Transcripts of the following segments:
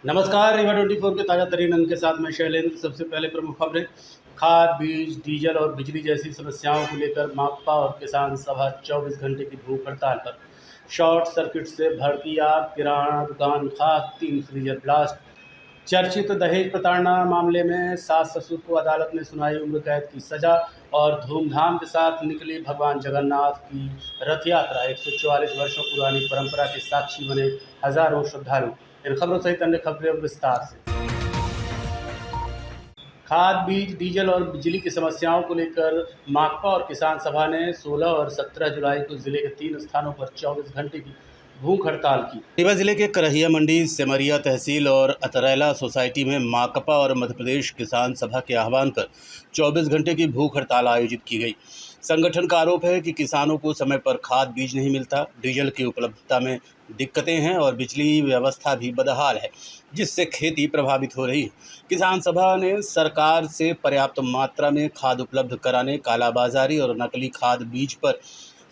नमस्कार, रीवा 24 के ताज़ा तरीन अंक के साथ मैं शैलेंद्र। सबसे पहले प्रमुख खबरें। खाद, बीज, डीजल और बिजली जैसी समस्याओं को लेकर माकपा और किसान सभा 24 घंटे की भूख हड़ताल पर। शॉर्ट सर्किट से भड़की आग, किराना दुकान खाक, 3 फ्रीजर ब्लास्ट। चर्चित दहेज प्रताड़ना मामले में सास ससुर को अदालत ने सुनाई उम्र कैद की सजा और धूमधाम के साथ निकली भगवान जगन्नाथ की रथ यात्रा। 144 वर्षों पुरानी परंपरा के साक्षी बने हजारों श्रद्धालु। इन खबरों सहित अन्य खबरें विस्तार से। खाद, बीज, डीजल और बिजली की समस्याओं को लेकर माकपा और किसान सभा ने 16 और 17 जुलाई को जिले के 3 स्थानों पर 24 घंटे की भूख हड़ताल की। रीवा जिले के करहिया मंडी, सेमरिया तहसील और अतरैला सोसाइटी में माकपा और मध्य प्रदेश किसान सभा के आह्वान पर 24 घंटे की भूख हड़ताल आयोजित की गई। संगठन का आरोप है कि किसानों को समय पर खाद बीज नहीं मिलता, डीजल की उपलब्धता में दिक्कतें हैं और बिजली व्यवस्था भी बदहाल है, जिससे खेती प्रभावित हो रही है। किसान सभा ने सरकार से पर्याप्त मात्रा में खाद उपलब्ध कराने, कालाबाजारी और नकली खाद बीज पर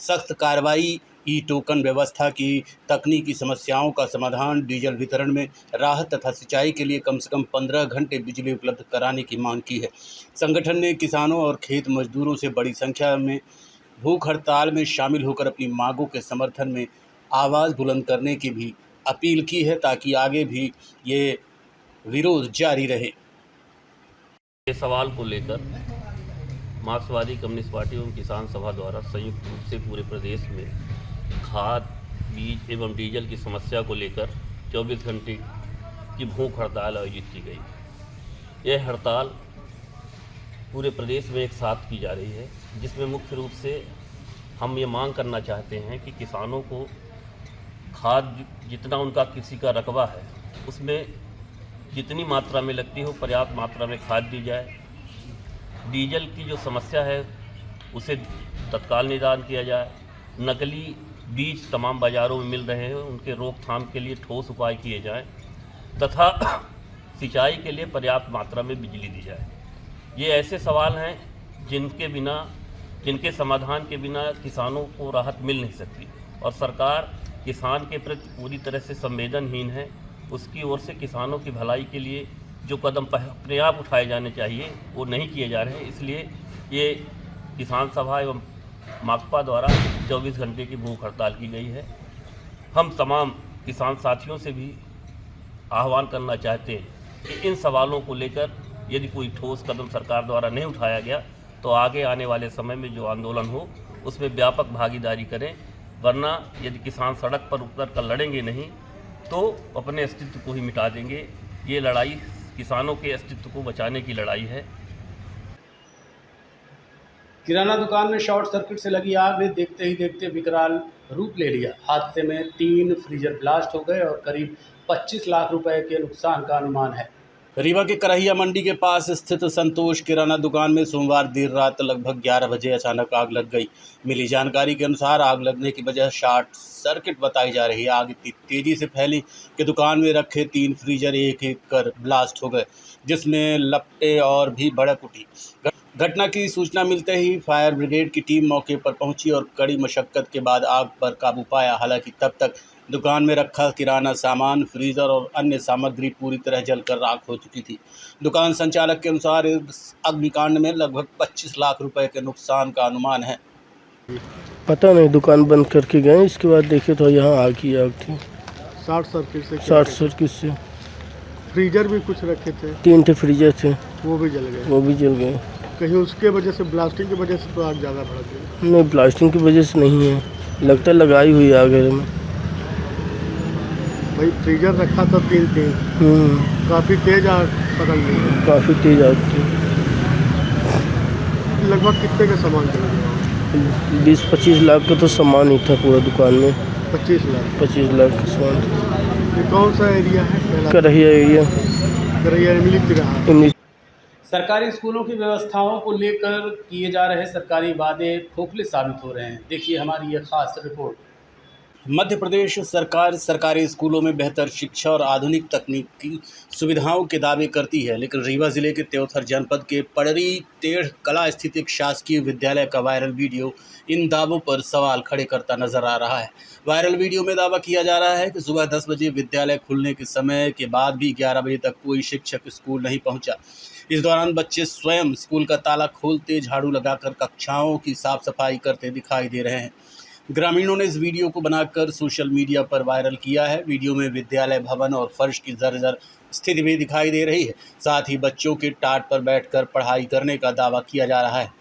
सख्त कार्रवाई, ई टोकन व्यवस्था की तकनीकी समस्याओं का समाधान, डीजल वितरण में राहत तथा सिंचाई के लिए कम से कम 15 घंटे बिजली उपलब्ध कराने की मांग की है। संगठन ने किसानों और खेत मजदूरों से बड़ी संख्या में भूख हड़ताल में शामिल होकर अपनी मांगों के समर्थन में आवाज़ बुलंद करने की भी अपील की है, ताकि आगे भी ये विरोध जारी रहे। ये सवाल को लेकर मार्क्सवादी कम्युनिस्ट पार्टी एवं किसान सभा द्वारा संयुक्त रूप से पूरे प्रदेश में खाद, बीज एवं डीजल की समस्या को लेकर 24 घंटे की भूख हड़ताल आयोजित की गई। यह हड़ताल पूरे प्रदेश में एक साथ की जा रही है, जिसमें मुख्य रूप से हम ये मांग करना चाहते हैं कि किसानों को खाद जितना उनका कृषि का रकबा है उसमें जितनी मात्रा में लगती हो पर्याप्त मात्रा में खाद दी जाए। डीजल की जो समस्या है उसे तत्काल निदान किया जाए। नकली बीज तमाम बाज़ारों में मिल रहे हैं, उनके रोकथाम के लिए ठोस उपाय किए जाएं तथा सिंचाई के लिए पर्याप्त मात्रा में बिजली दी जाए। ये ऐसे सवाल हैं जिनके समाधान के बिना किसानों को राहत मिल नहीं सकती और सरकार किसान के प्रति पूरी तरह से संवेदनहीन है। उसकी ओर से किसानों की भलाई के लिए जो कदम अपने आप उठाए जाने चाहिए वो नहीं किए जा रहे हैं। इसलिए ये किसान सभा एवं माकपा द्वारा 24 घंटे की भूख हड़ताल की गई है। हम तमाम किसान साथियों से भी आह्वान करना चाहते हैं कि इन सवालों को लेकर यदि कोई ठोस कदम सरकार द्वारा नहीं उठाया गया तो आगे आने वाले समय में जो आंदोलन हो उसमें व्यापक भागीदारी करें, वरना यदि किसान सड़क पर उतर कर लड़ेंगे नहीं तो अपने अस्तित्व को ही मिटा देंगे। ये लड़ाई किसानों के अस्तित्व को बचाने की लड़ाई है। किराना दुकान में शॉर्ट सर्किट से लगी आग ने देखते ही देखते विकराल रूप ले लिया। हादसे में 3 फ्रीजर ब्लास्ट हो गए और करीब 25 लाख रुपए के नुकसान का अनुमान है। रीवा के करहिया मंडी के पास स्थित संतोष किराना दुकान में सोमवार देर रात लगभग 11 बजे अचानक आग लग गई। मिली जानकारी के अनुसार आग लगने की वजह शॉर्ट सर्किट बताई जा रही है। आग इतनी तेजी से फैली कि दुकान में रखे 3 फ्रीजर एक एक कर ब्लास्ट हो गए, जिसमें लपटें और भी भड़क उठी। घटना की सूचना मिलते ही फायर ब्रिगेड की टीम मौके पर पहुंची और कड़ी मशक्कत के बाद आग पर काबू पाया। हालांकि तब तक दुकान में रखा किराना सामान, फ्रीजर और अन्य सामग्री पूरी तरह जलकर राख हो चुकी थी। दुकान संचालक के अनुसार इस अग्निकांड में लगभग 25 लाख रुपए के नुकसान का अनुमान है। पता नहीं, दुकान बंद करके गए, इसके बाद देखे तो यहाँ आग ही आग थी। शॉर्ट सर्किट से फ्रीजर भी कुछ रखे थे, 3 थे फ्रीजर थे, वो भी जल गए। कहीं उसके वजह से, ब्लास्टिंग की वजह से तो आग ज़्यादा भड़क गई? नहीं, ब्लास्टिंग की वजह से नहीं है, लगता है लगाई हुई आग है में। भाई फ्रीजर रखा था 3 काफ़ी तेज आग पकड़ ली। काफ़ी तेज आग थी। लगभग कितने का सामान चला गया? 20-25 लाख का तो सामान ही था पूरा दुकान में। 25 लाख का सामान था। ये कौन सा एरिया है? करहिया एरिया। करहिया। सरकारी स्कूलों की व्यवस्थाओं को लेकर किए जा रहे सरकारी वादे खोखले साबित हो रहे हैं। देखिए हमारी ये खास रिपोर्ट। मध्य प्रदेश सरकार सरकारी स्कूलों में बेहतर शिक्षा और आधुनिक तकनीकी सुविधाओं के दावे करती है, लेकिन रीवा जिले के त्योथर जनपद के पड़री टेढ़ कला स्थित एक शासकीय विद्यालय का वायरल वीडियो इन दावों पर सवाल खड़े करता नजर आ रहा है। वायरल वीडियो में दावा किया जा रहा है कि सुबह 10 बजे विद्यालय खुलने के समय के बाद भी 11 बजे तक कोई शिक्षक स्कूल नहीं पहुंचा। इस दौरान बच्चे स्वयं स्कूल का ताला खोलते, झाड़ू लगाकर कक्षाओं की साफ सफाई करते दिखाई दे रहे हैं। ग्रामीणों ने इस वीडियो को बनाकर सोशल मीडिया पर वायरल किया है। वीडियो में विद्यालय भवन और फर्श की जर्जर स्थिति भी दिखाई दे रही है। साथ ही बच्चों के टाट पर बैठकर पढ़ाई करने का दावा किया जा रहा है।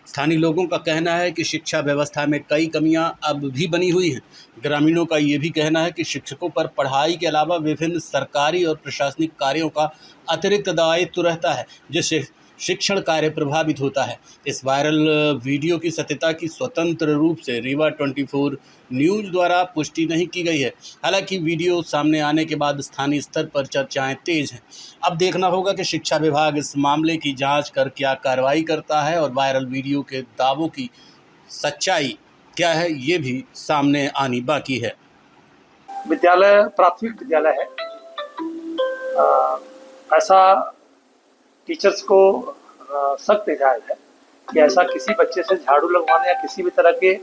स्थानीय लोगों का कहना है कि शिक्षा व्यवस्था में कई कमियां अब भी बनी हुई हैं। ग्रामीणों का ये भी कहना है कि शिक्षकों पर पढ़ाई के अलावा विभिन्न सरकारी और प्रशासनिक कार्यों का अतिरिक्त दायित्व रहता है, जिससे शिक्षण कार्य प्रभावित होता है। इस वायरल वीडियो की सत्यता की स्वतंत्र रूप से रीवा 24 न्यूज़ द्वारा पुष्टि नहीं की गई है। हालांकि वीडियो सामने आने के बाद स्थानीय स्तर पर चर्चाएं तेज हैं। अब देखना होगा कि शिक्षा विभाग इस मामले की जांच कर क्या कार्रवाई करता है और वायरल वीडियो के दावों की सच्चाई क्या है, ये भी सामने आनी बाकी है। विद्यालय प्राथमिक विद्यालय है। ऐसा टीचर्स को सख्त हिदायत है कि ऐसा किसी बच्चे से झाड़ू लगवाने या किसी भी तरह के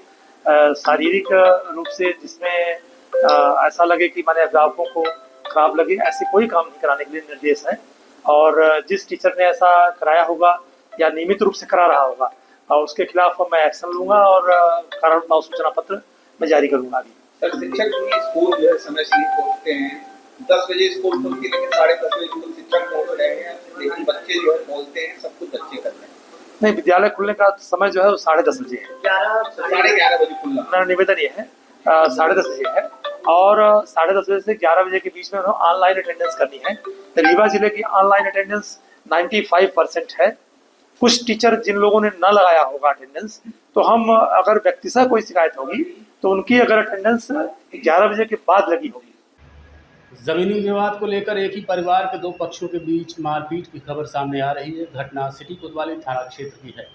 शारीरिक रूप से जिसमें ऐसा लगे कि माने अभिभावकों को खराब लगे, ऐसे कोई काम नहीं कराने के लिए निर्देश है। और जिस टीचर ने ऐसा कराया होगा या नियमित रूप से करा रहा होगा और उसके खिलाफ मैं एक्शन लूंगा और कारण बताओ सूचना पत्र मैं जारी करूंगा। अभी सर, शिक्षक भी स्कूल जो है समय से नहीं पहुंचते हैं। 10 बजे स्कूल खुलती है, लेकिन 10:30 बजे स्कूल शिक्षक पहुंच रहे हैं, लेकिन बच्चे जो है बोलते हैं, सब कुछ बच्चे कर रहे हैं। नहीं, विद्यालय खुलने का समय जो है वो 10:30 बजे है। 11:30 बजे खुलना। मेरा निवेदन ये है 10:30 बजे है और 10:30 बजे से 11 बजे के बीच में ऑनलाइन अटेंडेंस करनी है। रीवा जिले की ऑनलाइन अटेंडेंस 95% है। कुछ टीचर जिन लोगों ने न लगाया होगा अटेंडेंस, तो हम अगर व्यक्ति से कोई शिकायत होगी तो उनकी अगर अटेंडेंस 11 बजे के बाद लगी होगी। जमीनी विवाद को लेकर एक ही परिवार के दो पक्षों के बीच मारपीट की खबर सामने आ रही है। घटना सिटी कोतवाली थाना क्षेत्र की है।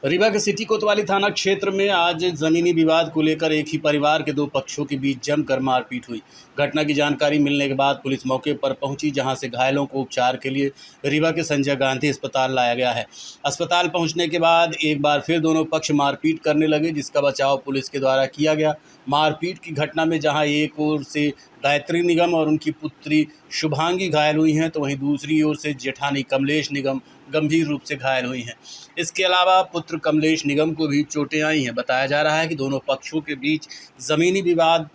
रीवा के सिटी कोतवाली थाना क्षेत्र में आज जमीनी विवाद को लेकर एक ही परिवार के दो पक्षों के बीच जमकर मारपीट हुई। घटना की जानकारी मिलने के बाद पुलिस मौके पर पहुंची, जहां से घायलों को उपचार के लिए रीवा के संजय गांधी अस्पताल लाया गया है। अस्पताल पहुंचने के बाद एक बार फिर दोनों पक्ष मारपीट करने लगे, जिसका बचाव पुलिस के द्वारा किया गया। मारपीट की घटना में जहां एक ओर से गायत्री निगम और उनकी पुत्री शुभांगी घायल हुई हैं, तो वहीं दूसरी ओर से जेठानी कमलेश निगम गंभीर रूप से घायल हुई हैं। इसके अलावा पुत्र कमलेश निगम को भी चोटें आई हैं। बताया जा रहा है कि दोनों पक्षों के बीच ज़मीनी विवाद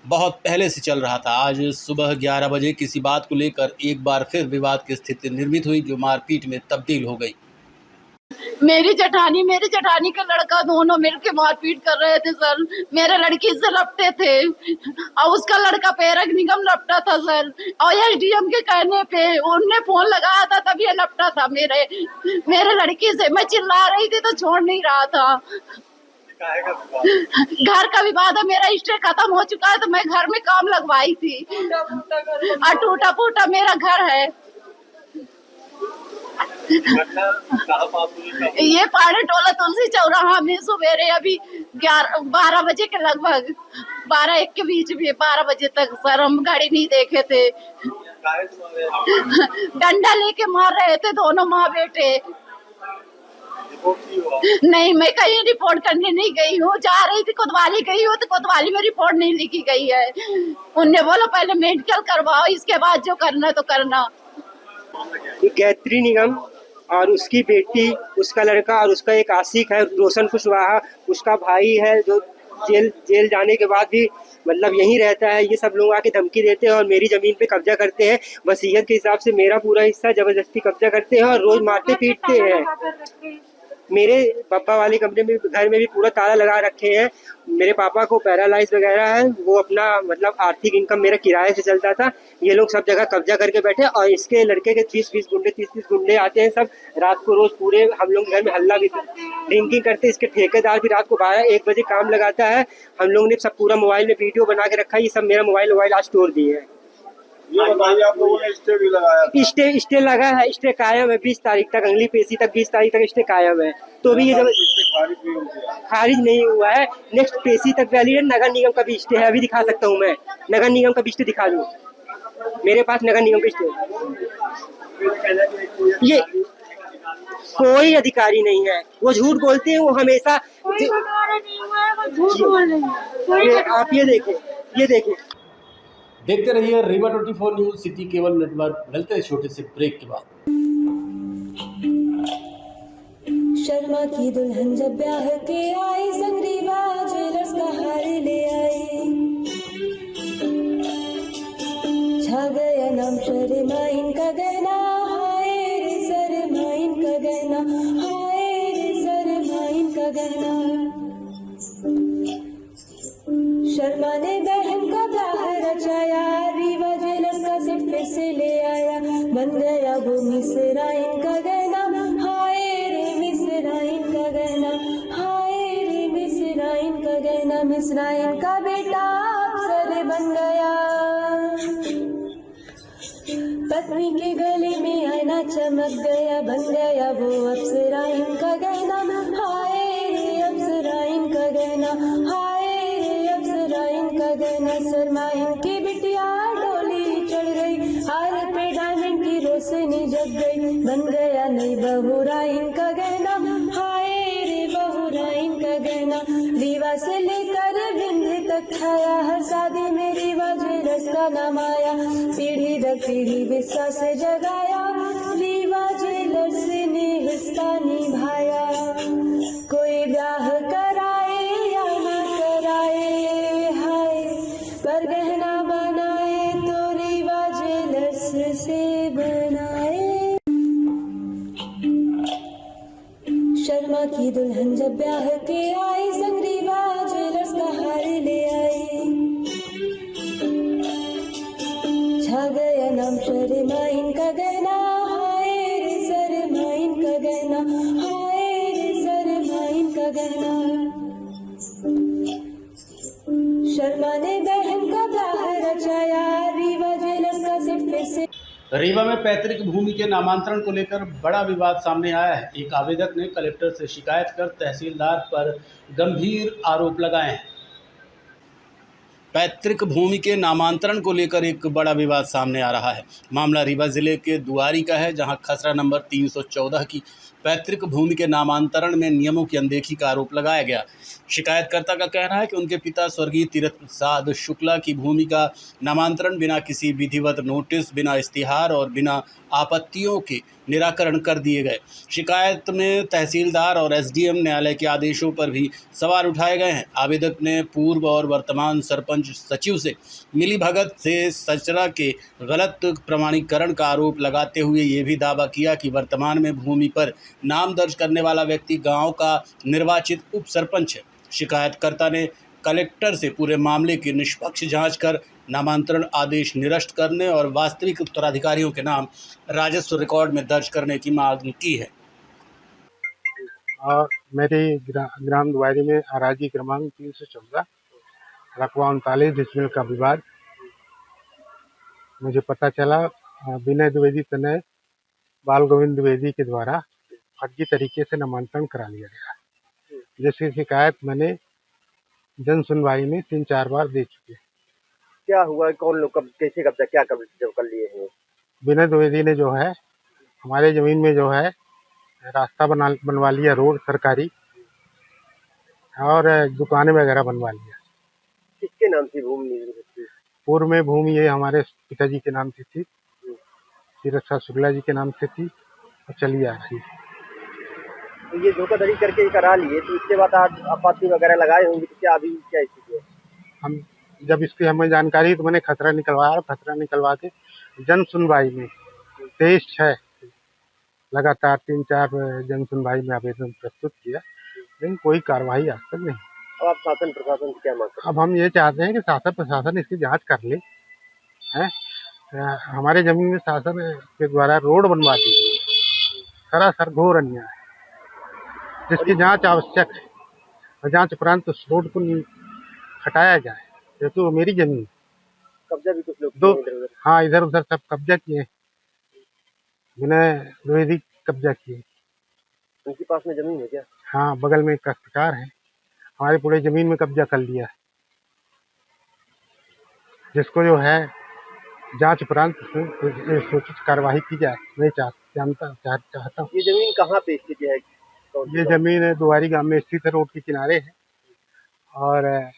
बहुत पहले से चल रहा था। आज सुबह 11 बजे किसी बात को लेकर एक बार फिर विवाद की स्थिति निर्मित हुई, जो मारपीट में तब्दील हो गई। मेरी जेठानी का लड़का दोनों मिलके मारपीट कर रहे थे सर। मेरे लड़की से लपटे थे और उसका लड़का पेरक निगम लपटा था सर। और एसडीएम के कहने पे उनने फोन लगाया था, तब ये लपटा था मेरे लड़की से। मैं चिल्ला रही थी तो छोड़ नहीं रहा था। घर का विवाद है, मेरा स्टे खत्म हो चुका है तो मैं घर में काम लगवाई थी और टूटा फूटा मेरा घर है। ये पाड़े टोला तुलसी चौराहा में सवेरे अभी 12 बजे के लगभग 12-1 के बीच में 12 बजे तक सर हम गाड़ी नहीं देखे थे। डंडा लेके मार रहे थे दोनों माँ बेटे। नहीं, मैं कहीं रिपोर्ट करने नहीं गई हूँ। जा रही थी कोतवाली गई हूँ तो कोतवाली में रिपोर्ट नहीं लिखी गई है। उनने बोला पहले मेडिकल करवाओ, इसके बाद जो करना तो करना। गायत्री निगम और उसकी बेटी, उसका लड़का और उसका एक आशिक है रोशन कुशवाहा, उसका भाई है जो जेल जाने के बाद भी मतलब यहीं रहता है। ये सब लोग आके धमकी देते हैं और मेरी ज़मीन पे कब्जा करते हैं। वसीयत के हिसाब से मेरा पूरा हिस्सा ज़बरदस्ती कब्जा करते हैं और रोज़ मारते पीटते हैं। मेरे पापा वाले कमरे में घर में भी पूरा ताला लगा रखे हैं। मेरे पापा को पैरालाइज वगैरह है, वो अपना मतलब आर्थिक इनकम मेरा किराए से चलता था। ये लोग सब जगह कब्जा करके बैठे और इसके लड़के के 30 गुंडे आते हैं। सब रात को रोज पूरे हम लोग घर में हल्ला भी ड्रिंकिंग करते। इसके ठेकेदार भी रात को 12-1 बजे काम लगाता है। हम लोग ने सब पूरा मोबाइल में वीडियो बना के रखा है। ये सब मेरा मोबाइल आज तोड़ दिए हैं। ये बताइए, आप लोगों ने स्टे भी लगाया था? स्टे लगा है, स्टे कायम है 20 तारीख तक, अगली पेशी तक 20 तारीख तक स्टे कायम है। तो भी ये जब खारिज भी हो गया? खारिज नहीं हुआ है, नेक्स्ट पेशी तक वैलिड है। नगर निगम का भी स्टे है, अभी दिखा सकता हूँ मैं, नगर निगम का भी स्टे दिखा दूँ, मेरे पास नगर निगम का स्टे। ये कोई अधिकारी नहीं है, वो झूठ बोलते हैं, वो हमेशा ये आप ये देखें। देखते रहिए Rewa 24 news city cable network. मिलते हैं छोटे से ब्रेक के बाद। शर्मा की दुल्हन जब ब्याह के आई, संगरीबा ज्वेलर्स का हार ले आई। छा गया नाम शर्मा इनका गहना, हाय रे शर्मा इनका गहना, हाय रे शर्मा इनका गहना। शर्मा ने बहन का ब्याह रचाया, रीवा ज्वेलर्स का सेट फिर से ले आया। बन गया वो मिसरा इनका गहना, हाय रे मिसरा इनका गहना, हाय रे मिसरा इनका गहना। मिसरा इनका बेटा अफसर बन गया, पत्नी के गले में आईना चमक गया। बन गया वो अप्सरा इनका गहना, हाय रे अप्सरा इनका गहना, हाय रे अप्सरा इनका गहना। शर्मा इनकी बिटिया डोली चढ़ गई, हार पे डायमंड की रोशनी जग गई। बन गया नई बहुरा इनका गहना, हाय रे बहुरा इनका गहना। रीवा से लेकर विंध्य तक छाया, हर शादी में रीवा ज्वेलर्स का नाम आया। पीढ़ी दर पीढ़ी विश्वास जगाया, रीवा ज्वेलर्स ने हिस्सा निभाया। कोई ब्याह कराए या ना कराए, हाय पर गहना बनाए तो रीवा ज्वेलर्स से बनाए। शर्मा की दुल्हन जब ब्याह के आई, संगरीबा ज्वेलर्स का हार ले आई। छा गया नाम शर्मा इनका गहना, हाय रे शर्मा इनका गहना, हाय रे शर्मा इनका गहना। शर्मा ने बहन का ब्याह रचाया, रीवा ज्वेलर्स का सेट फिर से। रीवा में पैतृक भूमि के नामांतरण को लेकर बड़ा विवाद सामने आया है। एक आवेदक ने कलेक्टर से शिकायत कर तहसीलदार पर गंभीर आरोप लगाए हैं। पैतृक भूमि के नामांतरण को लेकर एक बड़ा विवाद सामने आ रहा है। मामला रीवा जिले के दुआरी का है, जहां खसरा नंबर 314 की पैतृक भूमि के नामांतरण में नियमों की अनदेखी का आरोप लगाया गया। शिकायतकर्ता का कहना है कि उनके पिता स्वर्गीय तीरथ प्रसाद शुक्ला की भूमि का नामांतरण बिना किसी विधिवत नोटिस, बिना इश्तिहार और बिना आपत्तियों के निराकरण कर दिए गए। शिकायत में तहसीलदार और एसडीएम न्यायालय के आदेशों पर भी सवाल उठाए गए हैं। आवेदक ने पूर्व और वर्तमान सरपंच सचिव से मिलीभगत से सचरा के गलत प्रमाणीकरण का आरोप लगाते हुए ये भी दावा किया कि वर्तमान में भूमि पर नाम दर्ज करने वाला व्यक्ति गांव का निर्वाचित उप सरपंच है। शिकायतकर्ता ने कलेक्टर से पूरे मामले की निष्पक्ष जांच कर नामांतरण आदेश निरस्त करने और वास्तविक उत्तराधिकारियों के नाम राजस्व रिकॉर्ड में दर्ज करने की मांग की है। और मेरे ग्राम दुआरी में अराजी क्रमांक 314 रकबा 39 डिसमिल का विवाद मुझे पता चला। विनय द्विवेदी तनय बाल गोविंद द्विवेदी के द्वारा फर्जी तरीके से नामांतरण करा लिया गया, जिसकी शिकायत मैंने जन सुनवाई में 3-4 बार दे चुके। क्या हुआ, कौन लोग कैसे कब्जा क्या जब कर लिए हैं? विनय द्विवेदी ने जो है हमारे जमीन में जो है रास्ता बनवा लिया, रोड सरकारी, और दुकानें वगैरह बनवा लिया। किसके नाम से भूमि? पूर्व में भूमि ये हमारे पिताजी के नाम से थी, तीरथ प्रसाद शुक्ला जी के नाम से थी और चली आ रही। तो ये धोखाधड़ी करके करा लिए, तो इसके बाद आज आपत्ति वगैरह लगाए होंगे, तो क्या अभी क्या स्थिति है? हम जब इसकी हमें जानकारी तो मैंने खतरा निकलवाया, खतरा निकलवा के जन सुनवाई में 23/6 लगातार 3-4 जन सुनवाई में आवेदन प्रस्तुत किया, लेकिन कोई कार्रवाई आज तक नहीं। अब आप शासन प्रशासन से क्या मांग करते हैं? अब हम ये चाहते हैं कि शासन प्रशासन इसकी जांच कर ले। हैं, हमारे जमीन में शासन के द्वारा रोड बनवा दी गई, सरासर घोर अन्याय है, जिसकी जांच आवश्यक है और जांच उपरांत उस रोड को हटाया जाए, क्योंकि वो मेरी जमीन है। कब्जा भी कुछ लोग दो किए इधर उधर। हाँ, इधर उधर सब कब्जा किए, बिना रोहित कब्जा किए। उनके पास में जमीन है क्या? हाँ, बगल में एक काश्तकार है, हमारी पूरी जमीन में कब्जा कर लिया है, जिसको जो है जांच उपरांत सूचित कार्रवाई की जाए। मैं चाहता हूँ। ये जमीन कहाँ पे स्थित है? ये जमीन है दुआरी गांव में स्थित है, रोड के किनारे है, और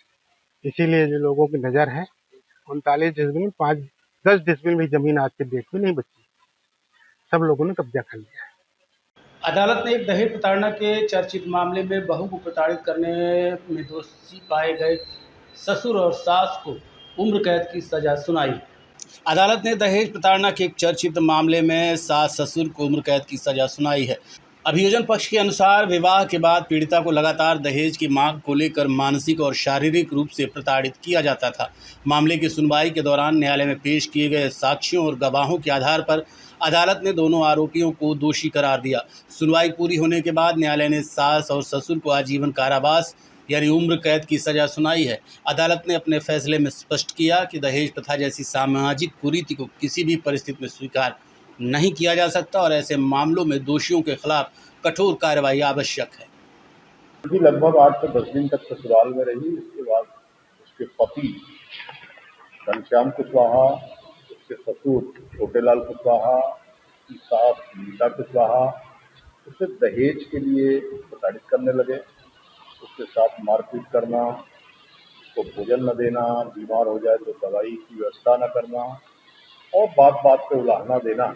इसीलिए जो लोगों की नज़र है 39 डिसमिल 5-10 डिसमिल भी जमीन आज के डेट में नहीं बची, सब लोगों ने कब्जा कर लिया है। अदालत ने एक दहेज प्रताड़ना के चर्चित मामले में बहू को प्रताड़ित करने में दोषी पाए गए ससुर और सास को उम्र कैद की सजा सुनाई। अदालत ने दहेज प्रताड़ना के एक चर्चित मामले में सास ससुर को उम्र कैद की सजा सुनाई है। अभियोजन पक्ष के अनुसार विवाह के बाद पीड़िता को लगातार दहेज की मांग को लेकर मानसिक और शारीरिक रूप से प्रताड़ित किया जाता था। मामले की सुनवाई के दौरान न्यायालय में पेश किए गए साक्ष्यों और गवाहों के आधार पर अदालत ने दोनों आरोपियों को दोषी करार दिया। सुनवाई पूरी होने के बाद न्यायालय ने सास और ससुर को आजीवन कारावास यानी उम्र कैद की सजा सुनाई है। अदालत ने अपने फैसले में स्पष्ट किया कि दहेज प्रथा जैसी सामाजिक कुरीति को किसी भी परिस्थिति में स्वीकार नहीं किया जा सकता और ऐसे मामलों में दोषियों के खिलाफ कठोर कार्रवाई आवश्यक है। लगभग 8 से 10 दिन तक ससुराल में रही। इसके बाद उसके पति घनश्याम कुशवाहा, उसके ससुर छोटेलाल कुशवाहा, उसकी सास नीता कुशवाहा उसे दहेज के लिए प्रताड़ित करने लगे। उसके साथ मारपीट करना, उसको भोजन न देना, बीमार हो जाए तो दवाई की व्यवस्था न करना और बात बात पे उलाहना देना।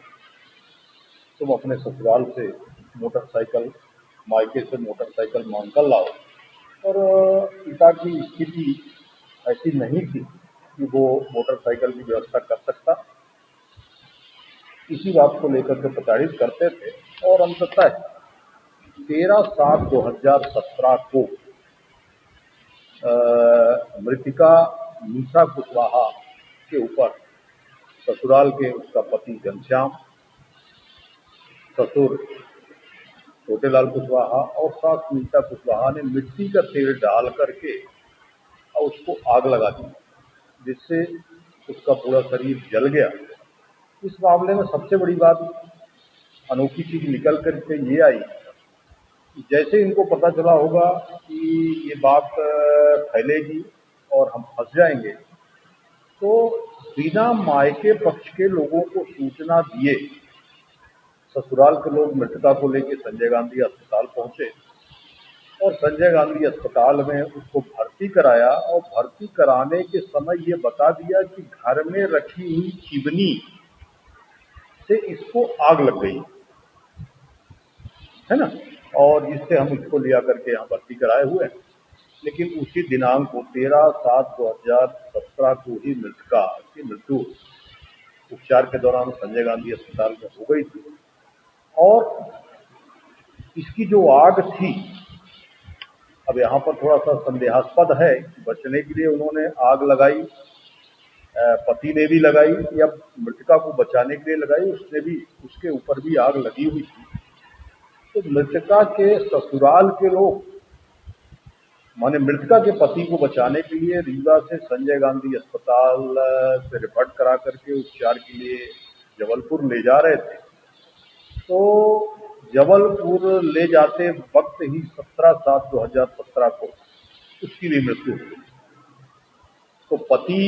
तुम अपने ससुराल से मोटरसाइकिल, मायके से मोटरसाइकिल मांग कर लाओ। और पिता की स्थिति ऐसी नहीं थी कि वो मोटरसाइकिल की व्यवस्था कर सकता। इसी बात को लेकर के प्रताड़ित करते थे और अंततः 13/7/2017 को मृतिका नीता कुशवाहा के ऊपर ससुराल के उसका पति घनश्याम, ससुर छोटेलाल कुशवाहा और सास नीता कुशवाहा ने मिट्टी का तेल डाल करके और उसको आग लगा दी, जिससे उसका पूरा शरीर जल गया। इस मामले में सबसे बड़ी बात अनोखी चीज निकल करके ये आई, जैसे इनको पता चला होगा कि ये बात फैलेगी और हम फंस जाएंगे, तो बिना मायके पक्ष के लोगों को सूचना दिए ससुराल के लोग मृतका को लेकर संजय गांधी अस्पताल पहुंचे और संजय गांधी अस्पताल में उसको भर्ती कराया और भर्ती कराने के समय ये बता दिया कि घर में रखी हुई चिमनी से इसको आग लग गई है ना, और जिससे हम इसको लिया करके यहाँ भर्ती कराए हुए हैं। लेकिन उसी दिनांक को 13/7/2017 को ही मृतका की मृत्यु उपचार के दौरान संजय गांधी अस्पताल में हो गई थी। और इसकी जो आग थी, अब यहाँ पर थोड़ा सा संदेहास्पद है, बचने के लिए उन्होंने आग लगाई, पति ने भी लगाई या मृतका को बचाने के लिए लगाई, उसने भी, उसके ऊपर भी आग लगी हुई थी। तो मृतका के ससुराल के लोग माने मृतका के पति को बचाने के लिए रीवा से संजय गांधी अस्पताल से रिफर करा करके उपचार के लिए जबलपुर ले जा रहे थे। तो जबलपुर ले जाते वक्त ही 17/7/2017 को उसकी भी मृत्यु हुई। तो पति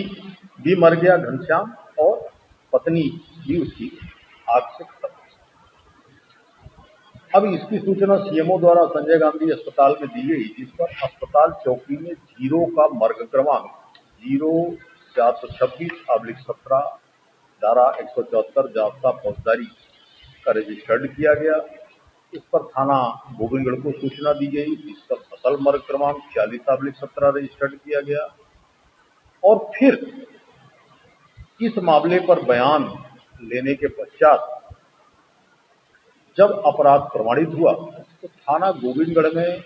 भी मर गया घनश्याम और पत्नी भी उसकी आग से खत्म। अब इसकी सूचना सीएमओ द्वारा संजय गांधी अस्पताल में दी गई, जिस पर अस्पताल चौकी में 0 का मर्ग क्रमांक 0426/17 धारा 174 जाब्ता फौजदारी का रजिस्टर्ड किया गया। इस पर थाना गोविंदगढ़ को सूचना दी गई, जिस पर असल मर्ग क्रमांक 40/17 रजिस्टर्ड किया गया। और फिर इस मामले पर बयान लेने के पश्चात जब अपराध प्रमाणित हुआ तो थाना गोविंदगढ़ में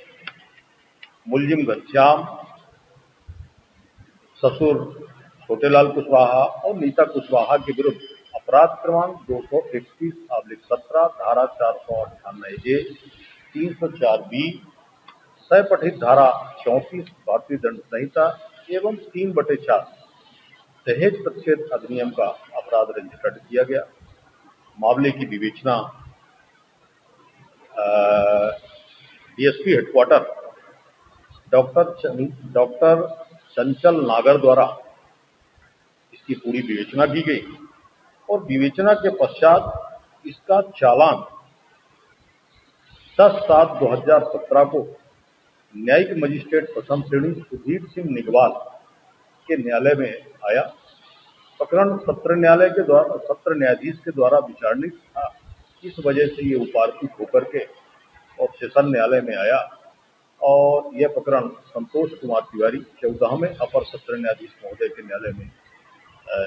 मुलजिम घनश्याम, ससुर छोटेलाल कुशवाहा और नीता कुशवाहा के विरुद्ध अपराध क्रमांक 231/17 धारा 498A 304B सह पठित धारा 34 भारतीय दंड संहिता एवं 3/4 दहेज प्रतिषेध अधिनियम का अपराध रजिस्टर्ड किया गया। मामले की विवेचना डीएसपी हेडक्वार्टर डॉक्टर चंचल नागर द्वारा इसकी पूरी विवेचना की गई और विवेचना के पश्चात इसका चालान 10/7/2017 को न्यायिक मजिस्ट्रेट प्रथम श्रेणी सुधीर सिंह निगवाल के न्यायालय में आया। प्रकरण सत्र न्यायाधीश के द्वारा विचारणीय था। इस वजह से ये उपार्थित होकर के और सेशन न्यायालय में आया और यह प्रकरण संतोष कुमार तिवारी 14वें अपर सत्र न्यायाधीश महोदय के न्यायालय में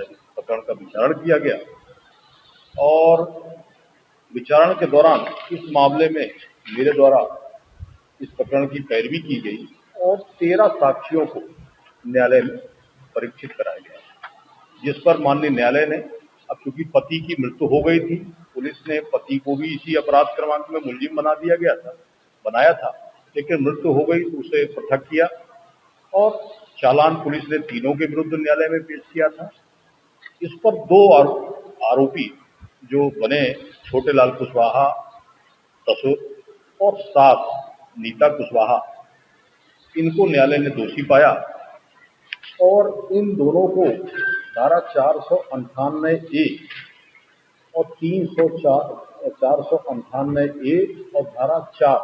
इस प्रकरण का विचारण किया गया और विचारण के दौरान इस मामले में मेरे द्वारा इस प्रकरण की पैरवी की गई और 13 साक्षियों को न्यायालय में परीक्षित कराया गया, जिस पर माननीय न्यायालय ने, अब चूंकि पति की मृत्यु हो गई थी, पुलिस ने पति को भी इसी अपराध क्रमांक में मुलजिम बनाया था, लेकिन मृत्यु हो गई तो उसे पृथक किया और चालान पुलिस ने तीनों के विरुद्ध न्यायालय में पेश किया था। इस पर 2 आरोपी जो बने छोटेलाल कुशवाहा तसुर और सास नीता कुशवाहा, इनको न्यायालय ने दोषी पाया और इन दोनों को धारा 498A और 498A और धारा 4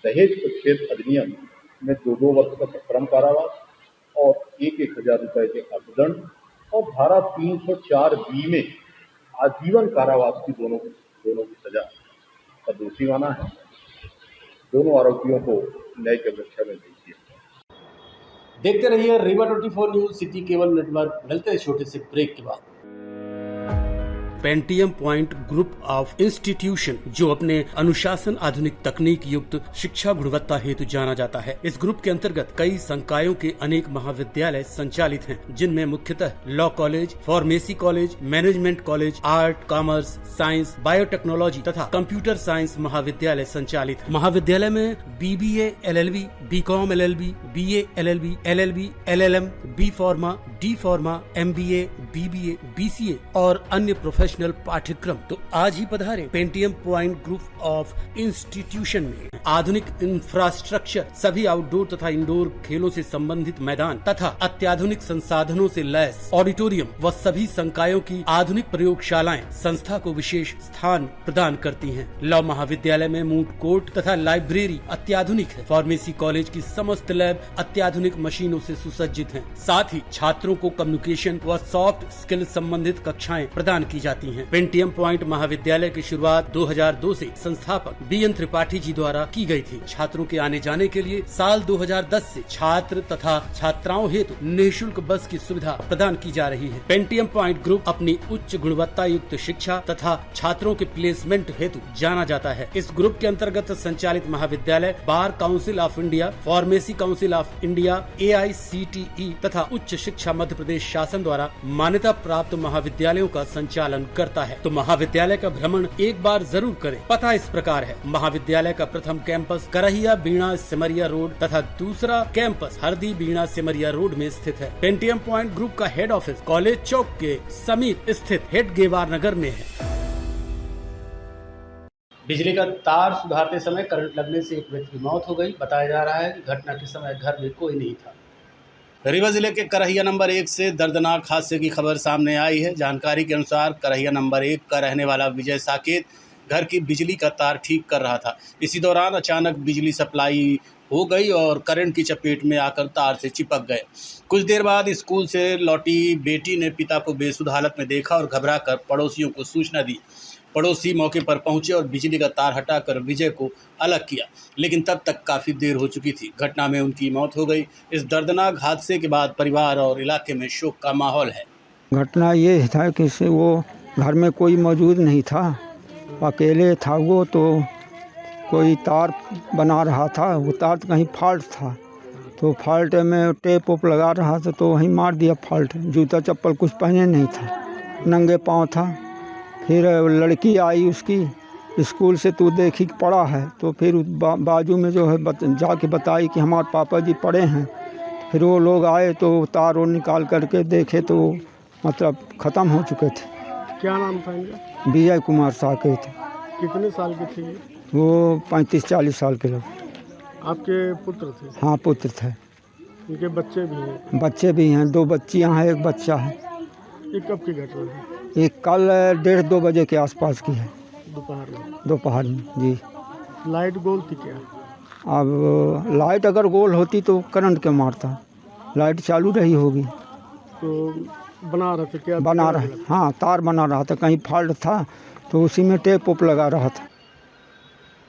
दहेज प्रतिषेध अधिनियम में 2 वर्ष का सश्रम कारावास और 1,000 रुपए के अर्थदंड और धारा 304B में आजीवन कारावास की दोनों की सजा का दोषी माना है। दोनों आरोपियों को न्यायिक अपेक्षा में भेज दिया। देखते रहिए Rewa 24 news city cable network. मिलते हैं छोटे से ब्रेक के बाद। Pentium point group of institution, जो अपने अनुशासन, आधुनिक तकनीक युक्त शिक्षा गुणवत्ता हेतु जाना जाता है। इस ग्रुप के अंतर्गत कई संकायों के अनेक महाविद्यालय संचालित हैं, जिनमें मुख्यतः law college, pharmacy college, management college, art, commerce, science, biotechnology तथा कंप्यूटर साइंस महाविद्यालय संचालित है। महाविद्यालय में BBA, LLB, BCom LLB, BA LLB, LLB, LLM, B Pharma, D Pharma, MBA, BBA, BCA और अन्य प्रोफेशनल पाठ्यक्रम। तो आज ही पधारें Pentium point group of institution में। आधुनिक इंफ्रास्ट्रक्चर, सभी आउटडोर तथा इंडोर खेलों से संबंधित मैदान तथा अत्याधुनिक संसाधनों से लैस ऑडिटोरियम व सभी संकायों की आधुनिक प्रयोगशालाएं संस्था को विशेष स्थान प्रदान करती हैं। लॉ महाविद्यालय में मूट कोर्ट तथा लाइब्रेरी अत्याधुनिक है। फार्मेसी कॉलेज की समस्त लैब अत्याधुनिक मशीनों से सुसज्जित हैं। साथ ही छात्रों को कम्युनिकेशन व सॉफ्ट स्किल संबंधित कक्षाएं प्रदान की जाती हैं। पेंटियम पॉइंट महाविद्यालय की शुरुआत 2002 से संस्थापक BN त्रिपाठी जी द्वारा की गई थी। छात्रों के आने जाने के लिए साल 2010 से छात्र तथा छात्राओं हेतु निःशुल्क बस की सुविधा प्रदान की जा रही है। पेंटियम पॉइंट ग्रुप अपनी उच्च गुणवत्ता युक्त शिक्षा तथा छात्रों के प्लेसमेंट हेतु जाना जाता है। इस ग्रुप के अंतर्गत संचालित महाविद्यालय bar council of India, pharmacy council of India, AICTE तथा उच्च शिक्षा मध्य प्रदेश शासन द्वारा मान्यता प्राप्त महाविद्यालयों का संचालन करता है। तो महाविद्यालय का भ्रमण एक बार जरूर करें। पता इस प्रकार है। महाविद्यालय का प्रथम कैंपस करहिया बीणा सिमरिया रोड तथा दूसरा कैंपस हरदी बीणा सिमरिया रोड में स्थित है। पेंटियम पॉइंट ग्रुप का हेड ऑफिस कॉलेज चौक के समीप स्थित हेड गेवार नगर में है। बिजली का तार सुधारते समय करंट लगने से एक व्यक्ति की मौत हो गई। बताया जा रहा है कि घटना के समय घर में कोई नहीं था। रीवा जिले के करहिया नंबर 1 से दर्दनाक हादसे की खबर सामने आई है। जानकारी के अनुसार करहिया नंबर 1 का रहने वाला विजय साकेत घर की बिजली का तार ठीक कर रहा था। इसी दौरान अचानक बिजली सप्लाई हो गई और करंट की चपेट में आकर तार से चिपक गए। कुछ देर बाद स्कूल से लौटी बेटी ने पिता को बेसुध हालत में देखा और घबराकर पड़ोसियों को सूचना दी। पड़ोसी मौके पर पहुंचे और बिजली का तार हटाकर विजय को अलग किया, लेकिन तब तक काफ़ी देर हो चुकी थी। घटना में उनकी मौत हो गई। इस दर्दनाक हादसे के बाद परिवार और इलाके में शोक का माहौल है। घटना ये था कि वो घर में कोई मौजूद नहीं था, अकेले था वो, तो कोई तार बना रहा था। वो तार कहीं फॉल्ट था, तो फॉल्ट में टेप ओप लगा रहा था, तो वहीं मार दिया फॉल्ट। जूता चप्पल कुछ पहने नहीं था, नंगे पाँव था। फिर लड़की आई उसकी स्कूल से, तो देखी पड़ा है, तो फिर बाजू में जो है जाके बताई कि हमारे पापा जी पड़े हैं। फिर वो लोग आए तो तार वो निकाल करके देखे तो मतलब ख़त्म हो चुके थे। क्या नाम था इनका? विजय कुमार साकेत थे। कितने साल के थे ये? वो 35-40 साल के लोग। आपके पुत्र थे? हाँ पुत्र थे। इनके बच्चे भी हैं? बच्चे भी हैं, 2 बच्चियां हैं, 1 बच्चा है। ये कब की घटना है? एक कल 1:30-2 बजे के आसपास की है, दोपहर में? दोपहर में जी। लाइट गोल थी क्या? अब लाइट अगर गोल होती तो करंट के मारता, लाइट चालू रही होगी। तो बना रहे थे क्या? बना रहा, हाँ तार बना रहा था, कहीं फॉल्ट था तो उसी में टेप ओप लगा रहा था।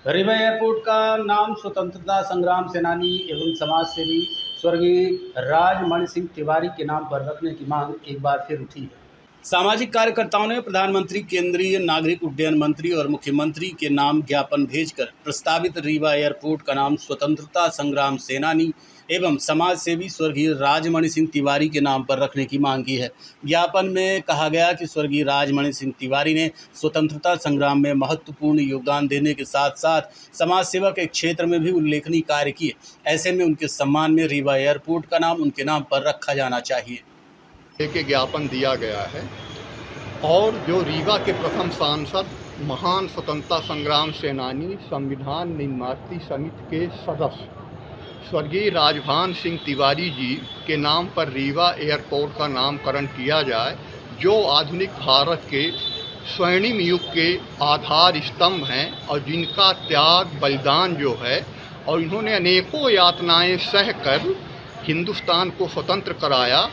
रीवा एयरपोर्ट का नाम स्वतंत्रता संग्राम सेनानी एवं समाज सेवी स्वर्गीय राजमणि सिंह तिवारी के नाम पर रखने की मांग एक बार फिर उठी है। सामाजिक कार्यकर्ताओं ने प्रधानमंत्री, केंद्रीय नागरिक उड्डयन मंत्री और मुख्यमंत्री के नाम ज्ञापन भेजकर प्रस्तावित रीवा एयरपोर्ट का नाम स्वतंत्रता संग्राम सेनानी एवं समाज सेवी स्वर्गीय राजमणि सिंह तिवारी के नाम पर रखने की मांग की है। ज्ञापन में कहा गया कि स्वर्गीय राजमणि सिंह तिवारी ने स्वतंत्रता संग्राम में महत्वपूर्ण योगदान देने के साथ साथ समाज सेवा के क्षेत्र में भी उल्लेखनीय कार्य किए। ऐसे में उनके सम्मान में रीवा एयरपोर्ट का नाम उनके नाम पर रखा जाना चाहिए। के ज्ञापन दिया गया है और जो रीवा के प्रथम सांसद, महान स्वतंत्रता संग्राम सेनानी, संविधान निर्मात्री समिति के सदस्य स्वर्गीय राजभान सिंह तिवारी जी के नाम पर रीवा एयरपोर्ट का नामकरण किया जाए, जो आधुनिक भारत के स्वर्णिम युग के आधार स्तंभ हैं और जिनका त्याग बलिदान जो है, और इन्होंने अनेकों यातनाएं सहकर हिंदुस्तान को स्वतंत्र कराया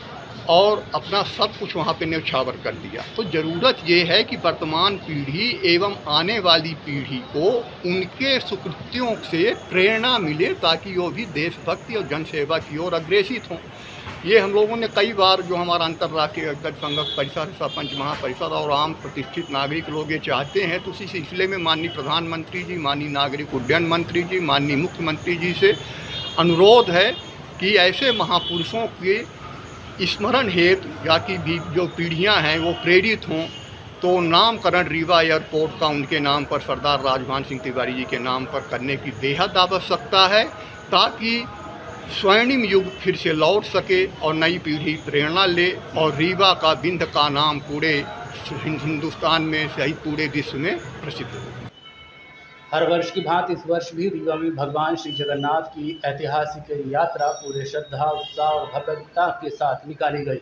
और अपना सब कुछ वहाँ पे न्यौछावर कर दिया। तो ज़रूरत ये है कि वर्तमान पीढ़ी एवं आने वाली पीढ़ी को उनके सुकृत्यों से प्रेरणा मिले ताकि वो भी देशभक्ति और जनसेवा की ओर अग्रेसित हों। ये हम लोगों ने कई बार, जो हमारा अंतर्राष्ट्रीय अग्रज संघर्ष परिषद, सरपंच महापरिषद और आम प्रतिष्ठित नागरिक लोग ये चाहते हैं, तो उसी सिलसिले में माननीय प्रधानमंत्री जी, माननीय नागरिक उड्डयन मंत्री जी, माननीय मुख्यमंत्री जी से अनुरोध है कि ऐसे महापुरुषों के स्मरण हेतु या कि भी जो पीढ़ियां हैं वो प्रेरित हों, तो नामकरण रीवा एयरपोर्ट का उनके नाम पर, सरदार राजभान सिंह तिवारी जी के नाम पर करने की बेहद आवश्यकता है, ताकि स्वर्णिम युग फिर से लौट सके और नई पीढ़ी प्रेरणा ले और रीवा का बिंद का नाम पूरे हिंदुस्तान में सहित पूरे विश्व में प्रसिद्ध हो। हर वर्ष की भांति इस वर्ष भी रीवा में भगवान श्री जगन्नाथ की ऐतिहासिक यात्रा पूरे श्रद्धा, उत्साह और भव्यता के साथ निकाली गई।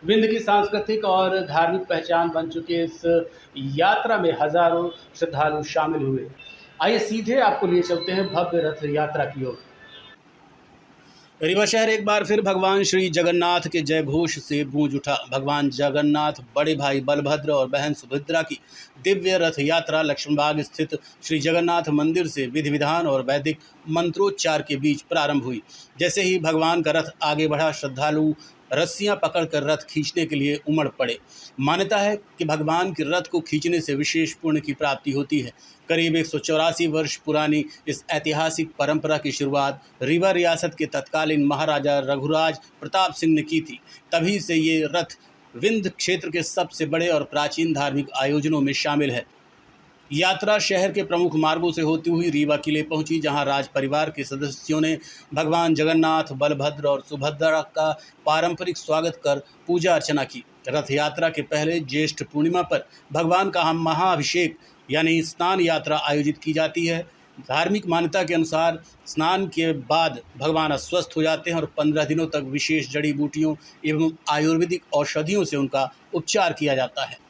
विंध्य की सांस्कृतिक और धार्मिक पहचान बन चुके इस यात्रा में हजारों श्रद्धालु शामिल हुए। आइए सीधे आपको लिए चलते हैं भव्य रथ यात्रा की ओर। रीवा शहर एक बार फिर भगवान श्री जगन्नाथ के जय घोष से गूंज उठा। भगवान जगन्नाथ, बड़े भाई बलभद्र और बहन सुभद्रा की दिव्य रथ यात्रा लक्ष्मणबाग स्थित श्री जगन्नाथ मंदिर से विधि विधान और वैदिक मंत्रोच्चार के बीच प्रारंभ हुई। जैसे ही भगवान का रथ आगे बढ़ा, श्रद्धालु रस्सियां पकड़कर रथ खींचने के लिए उमड़ पड़े। मान्यता है कि भगवान के रथ को खींचने से विशेष पुण्य की प्राप्ति होती है। करीब 184 वर्ष पुरानी इस ऐतिहासिक परंपरा की शुरुआत रीवा रियासत के तत्कालीन महाराजा रघुराज प्रताप सिंह ने की थी। तभी से ये रथ विंध्य क्षेत्र के सबसे बड़े और प्राचीन धार्मिक आयोजनों में शामिल है। यात्रा शहर के प्रमुख मार्गों से होती हुई रीवा किले पहुंची, जहां राज परिवार के सदस्यों ने भगवान जगन्नाथ, बलभद्र और सुभद्रा का पारंपरिक स्वागत कर पूजा अर्चना की। रथ यात्रा के पहले ज्येष्ठ पूर्णिमा पर भगवान का महाअभिषेक यानी स्नान यात्रा आयोजित की जाती है। धार्मिक मान्यता के अनुसार स्नान के बाद भगवान अस्वस्थ हो जाते हैं और 15 दिनों तक विशेष जड़ी बूटियों एवं आयुर्वेदिक औषधियों से उनका उपचार किया जाता है।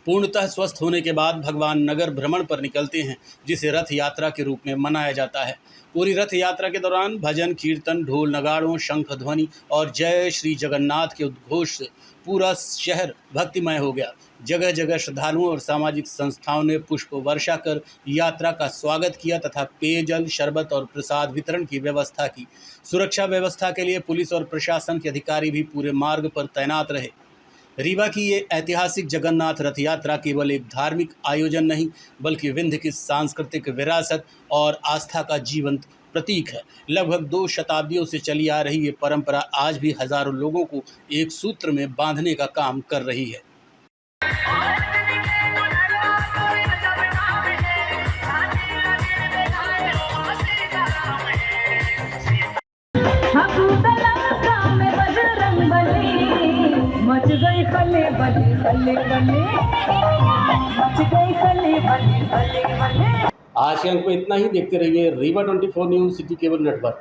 पूर्णतः स्वस्थ होने के बाद भगवान नगर भ्रमण पर निकलते हैं, जिसे रथ यात्रा के रूप में मनाया जाता है। पूरी रथ यात्रा के दौरान भजन, कीर्तन, ढोल नगाड़ों, शंख ध्वनि और जय श्री जगन्नाथ के उद्घोष से पूरा शहर भक्तिमय हो गया। जगह जगह श्रद्धालुओं और सामाजिक संस्थाओं ने पुष्प वर्षा कर यात्रा का स्वागत किया तथा पेयजल, शरबत और प्रसाद वितरण की व्यवस्था की। सुरक्षा व्यवस्था के लिए पुलिस और प्रशासन के अधिकारी भी पूरे मार्ग पर तैनात रहे। रीवा की ये ऐतिहासिक जगन्नाथ रथ यात्रा केवल एक धार्मिक आयोजन नहीं, बल्कि विंध्य की सांस्कृतिक विरासत और आस्था का जीवंत प्रतीक है। लगभग 2 शताब्दियों से चली आ रही ये परंपरा आज भी हजारों लोगों को एक सूत्र में बांधने का काम कर रही है। हम मच गई खले बले खले बले, मच गई खले बले खले बले। आज के अंक में इतना ही। देखते रहिए Rewa 24 news city cable network.